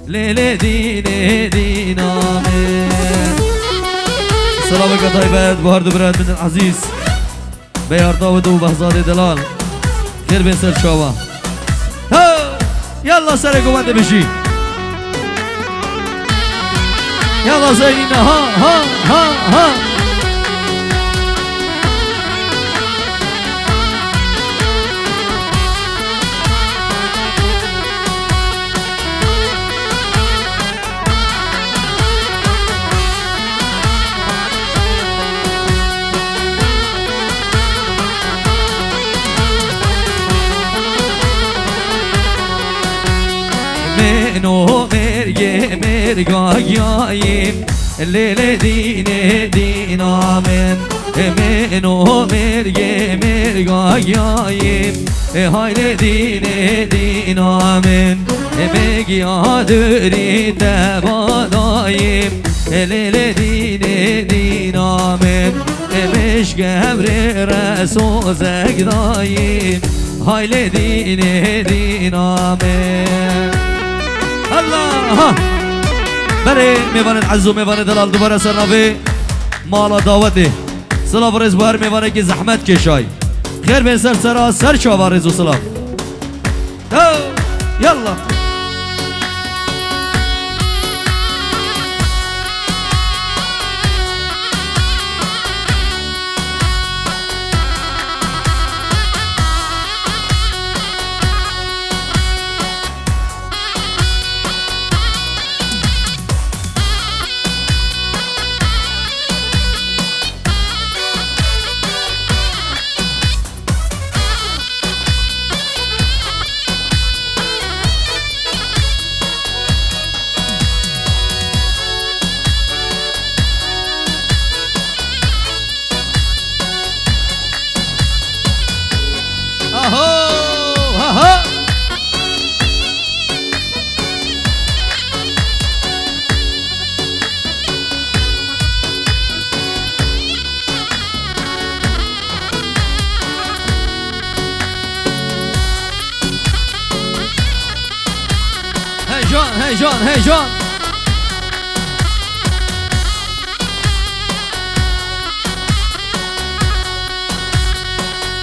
لیل دین دینامه. سلام طیبت بهار دو برات من عزیز بیار داود و بهزاد دلال خیر بین سر شوا. یلا سر گوانده بشی، یلا زینینا ها ها ها ها. منو مرگه مرگاییم لیل دین دینامن. منو مرگه مرگاییم های دین دینامن. مگیا دوری تباداییم لیل دین دینامن. مشگبر رسو زگداییم های دین دینامن. الله بله میوانه عزو میوانه دلال دوباره سرناوی مالا داوته سلام ورز بار میوانه که زحمت کشای خیر به سر سرا سر شاوارز و سلام. یلا هیجان هیجان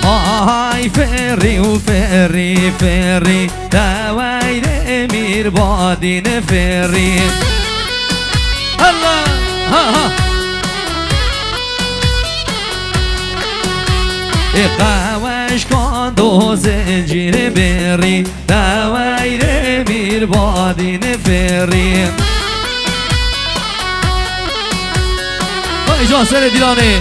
آهای فری و فری فری دوای امیر بادین فری. الله ها ها قواش کن دو زنجیر بری دوای امیر بادین فری. جان سر دیلانه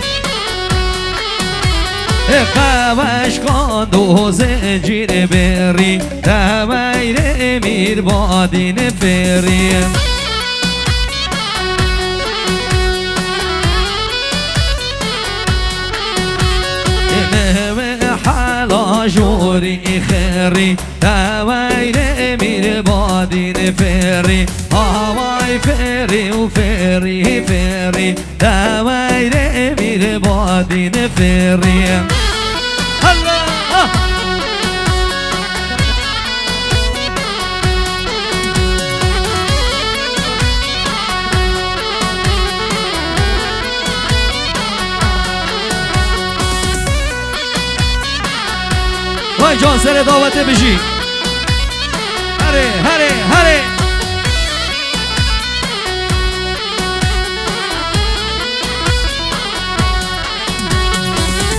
قواش کن دو زنجیر بری دوای امیر بادین فری. حالا جوری خیری دوای امیر بادین فری. آوای فری و فری فری دوای امیر بادین فری. وای جان سر دعوته بشی. هره هره هره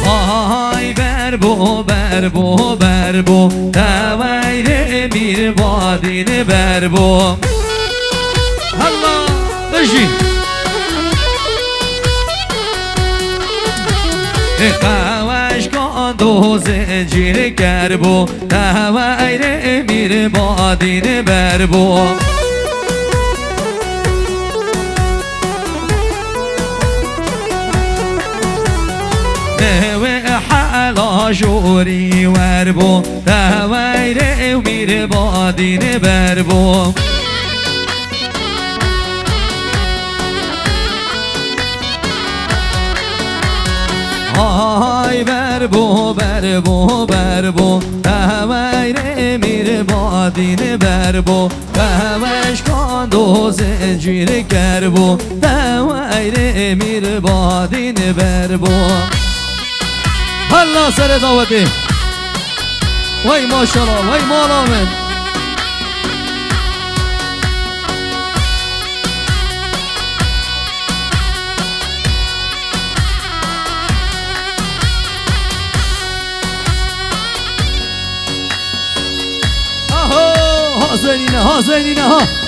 آهای بربو بربو بربو دوای امیر بادین بربو. الله بشی قواش کن دو زنجیر کربو دوای امیر بادین بربو. حالا جوری وربو دوای امیر بادین بربو. آهای بربو بربو بربو دوای امیر بادین بربو قواش کن دو زنجیر کربو دویر امیر بادین بربو هلا سر دعوتی وای ماشالله وای مالا من زنینه ها زنینه ها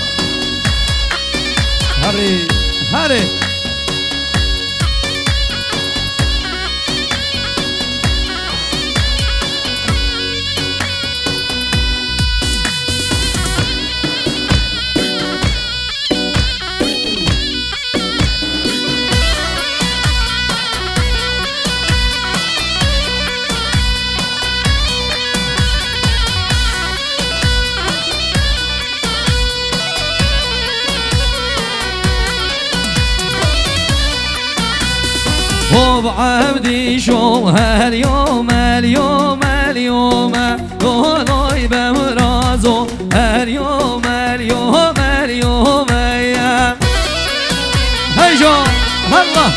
هره هره هو بعبدي شو هاليوم اليوم اليوم دونوي بمرازو اليوم اليوم اليوم يا هيجو هلا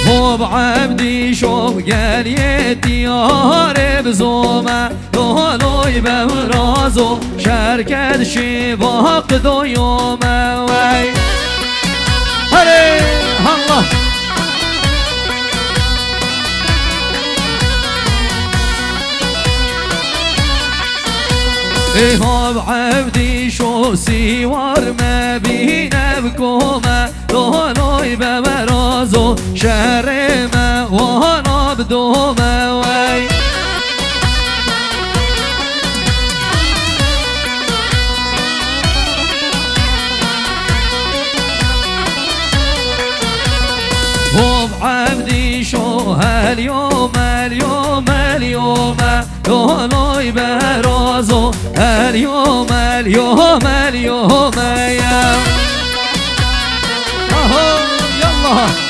هو بعبدي شو قاليتي يا بزومه دونوي بمرازو شركت شباق دو يوم وي هري الله إيهاب عبدي شو سيوار ما بينا بكومة دونوي بمرازو شرمة وانا بدومة وي هو بعبدي شو هاليوم اليوم اليوم دونوي برازو اليوم اليوم اليوم يا اهو يلا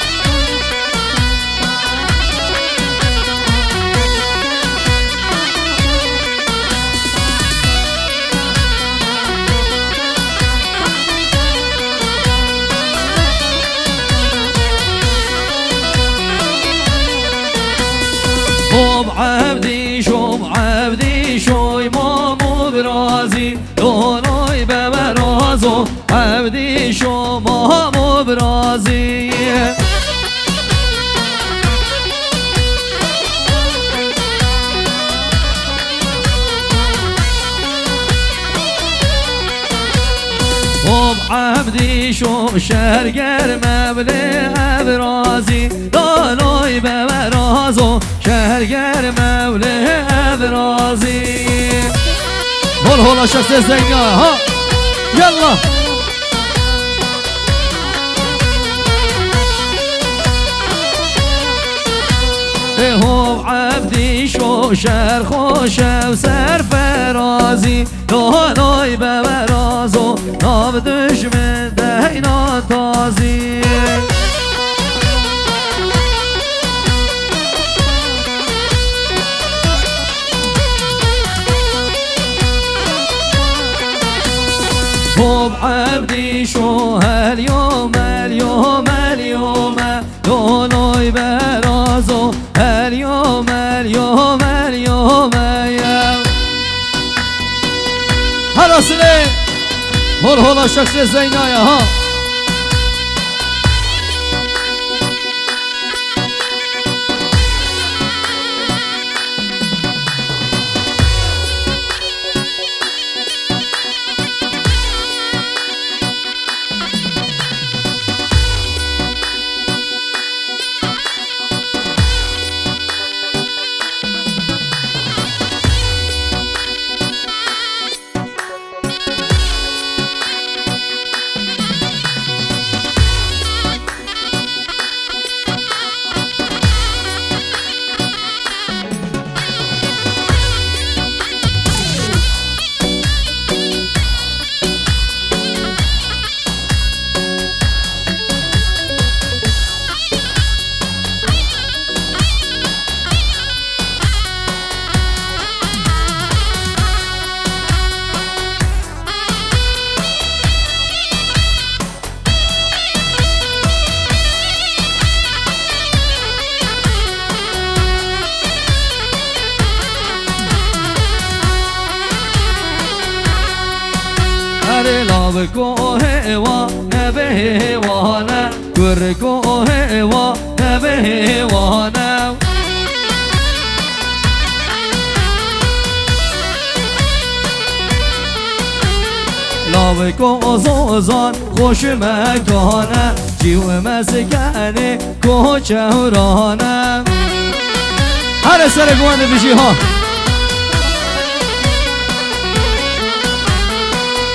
عبدي شو عبدي شو مامو برازي دونوي بمرازو عبدي شو مامو برازي عبدي شو شرقر مبلي أبرازي دونوي بمرازو شرقر مبلي أبرازي هول هول الشخص الزينية ها يلا هو عبدي شو شر خوشه و سر فرازی دونوی بمرازو ناب دشمن دینا تازی هو عبدي شو هاليوم اليوم اليوم دونوي برازو اليوم اليوم اليوم يا هلا سليم هول هول الشخص الزينايا ها بله لابکو هوا نبه هوانه کرکو هوا نبه هوانه لاوکو زوزان خوش مکانه جیو مسکنه کوچهرانه هر سر گوانده بشی ها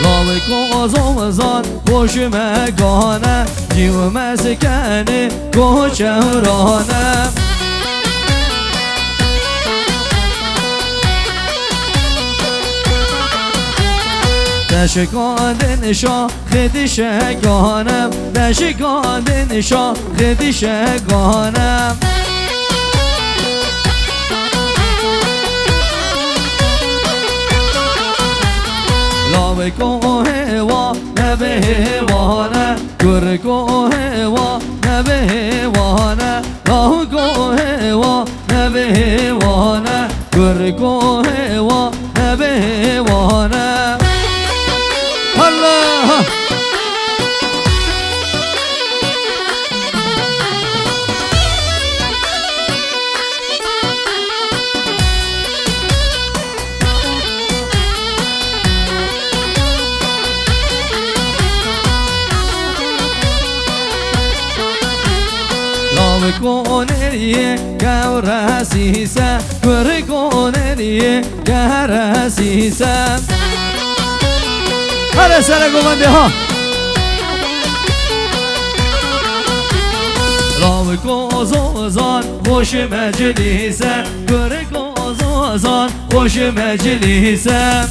لاوکو زوزان خوش مکانه جیو مسکنه کوچهرانه دشکاندن شا خیلی شگانم دشکاندن شا خیلی شگانم لاوکو هوا نبه هوانه کرکو هوا نبه هوانه لاوکو هوا نبه هوانه کرکو هوا نبه هوانه الله لاوکونریه گورسیسه کرکونریه گرسیسه هر سر گوانده ها لاوکو زوزان خوش مجلیسه کرکو زوزان خوش مجلیسه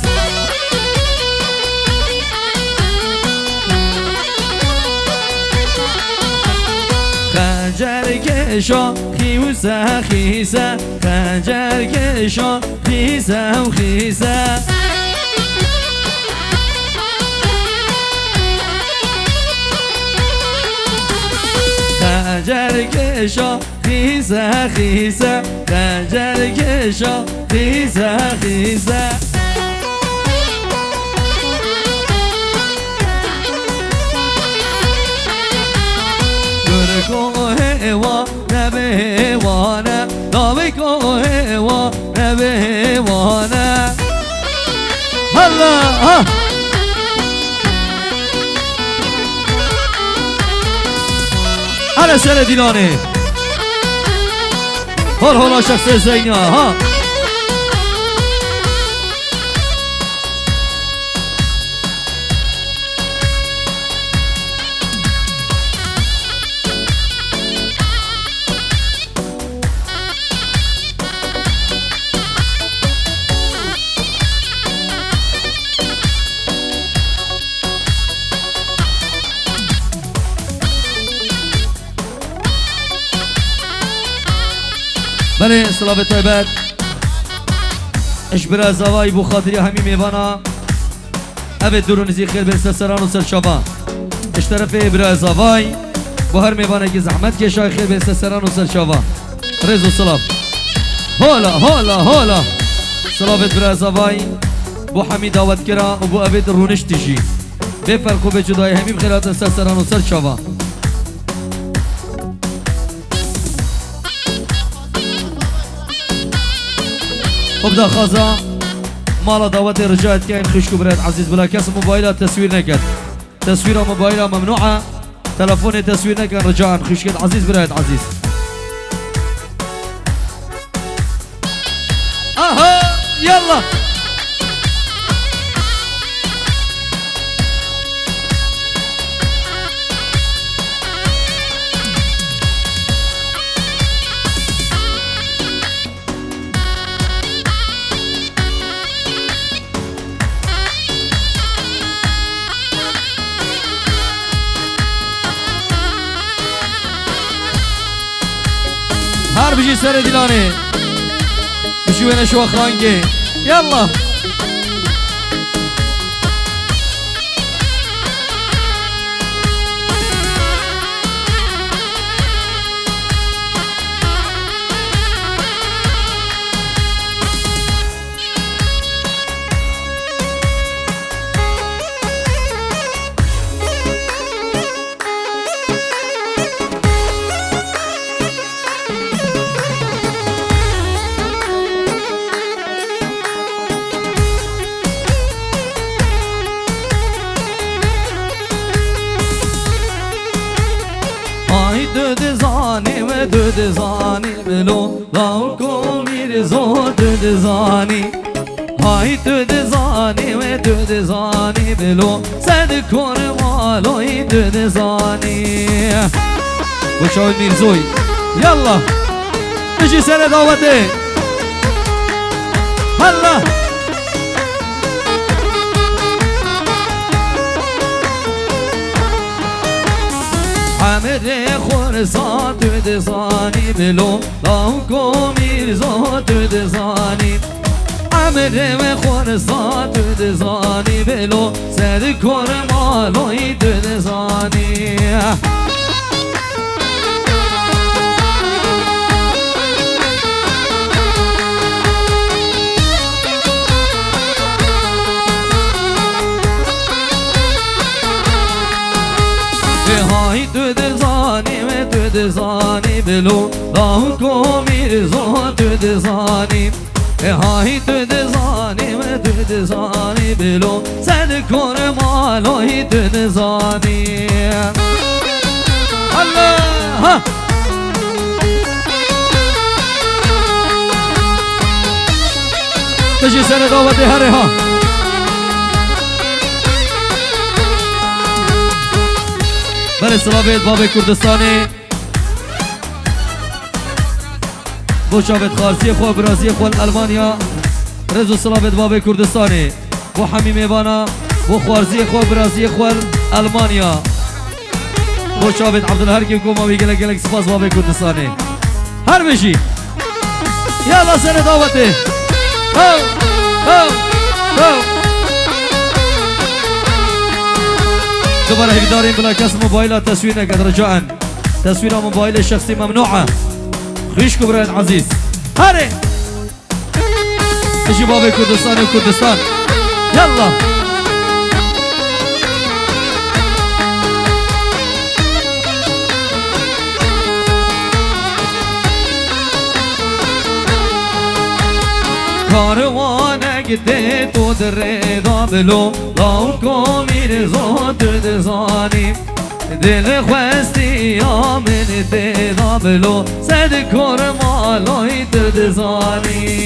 خنجر کشا خیوسه خیسه خنجر کشا خیسه و خیسه خنجر کشا خیسه خیسه خنجر کشا خیسه خیسه کرکو هوا نبه هوانه لاوکو هوا نبه هوانه الله على سر ديناني هول هول شخص زينا ها بله صلاة طيبات اشبرا زواي بو خاطري همي ميوانا ابد درون زي خير بن سران و سرشابا اشترف ابرا زواي بو هر ميوانا کی زحمت کشای خير بن سران و سرشابا رز و صلاة هولا هولا هولا صلاة ابرا زواي بو حمي دعوت کرا و بو ابد رونش تجي بفرقو بجدای همي خيرات سران و سرشابا وبدا خازا مالا دعوت رجعت كاين خشكو براد عزيز بلا كاس موبايلات تصوير نكد تصوير موبايلها ممنوعة تلفوني تصوير نكد رجاء خشكت عزيز براد عزيز اها يلا هر بيجي سر ديلاني بشو وين شو خانجي يلا لاو کو میرزا تو دزانی های تو دزانی و تو دزانی بلو صد کرمالای تو دزانی بشاوی میرزوی یلا بشی سر دعوته هلا عمر خورسان تو دزانی بلو لاو کو میرزا تو دزانی عمر خورسان تو دزانی بلو سر کرمالای تو دزانی های تو دزانی و تو دزانی بلو لاو کو میرزا تو دزانی های تو دزانی و تو دزانی بلو صد کرمالای تو دزانی الله تجي سنة دعوة هرها بله سلامت باب کردستانی بو شابت خارسی خو برازی خو المانیا رزو سلامت باب کردستانی بو حمی میوانا بو خارسی خو برازی خو المانیا بو شابت عبدالحرکی کوما بیگله گلک سپاس باب کردستانی هر بشی یالا سر دعوته هو هو هو دوباره هدارين بلا كاس موبايلات تصويرك رجاء تصوير موبايل الشخصي ممنوعة خيشكم براد عزيز هاري اجي بابي كردستان وكردستان يلا کاروانک ده تو دردا بلو لاو کو میرزا تو دزانی دل خواستی آمن ددا بلو صد کرمالای تو دزانی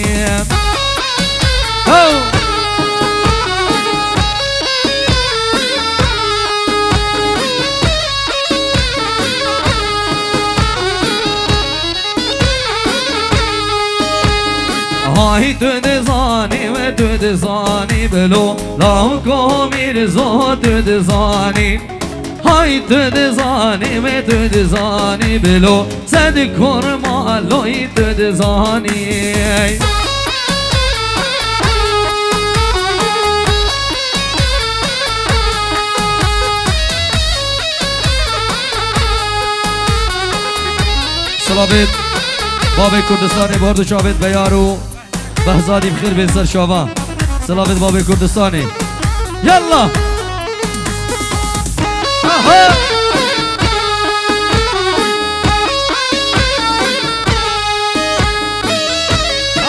های تو دزانی و تو دزانی بلو لاو کو میرزا تو دزانی های تو دزانی و تو دزانی بلو صد کرمالای تو دزانی سلامت باب کردستانی بارد شابت بیارو بهزادی بخیر بین سر شاوان سلامت باب کردستانی یلا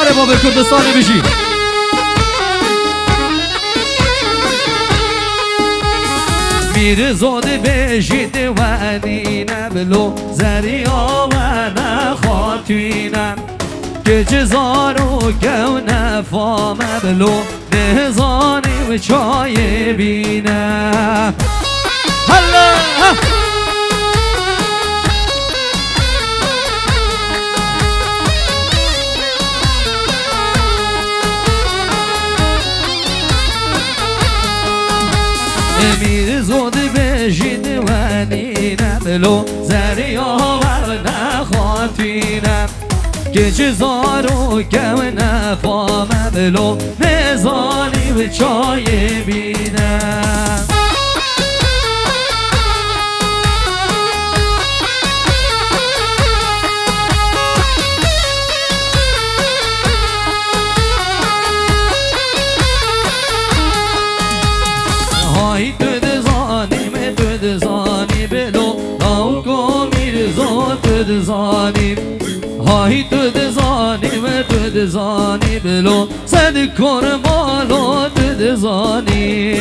آره باب کردستانی بشی میرزاده بشید و دینه بلو زریا و نخاتینم که جزارو که نفامه بلو نهزانی و چای بینه هلا میرزاده بشید و دینه بلو زریا و نخاتینم که جزارو که نفامه بلو نزانی و چای بینم های تو دزانی و تو دزانی بلو لاو کو میرزا تو دزانی های تو دزانی و تو دزانی بلو صد کرمالو تو دزانی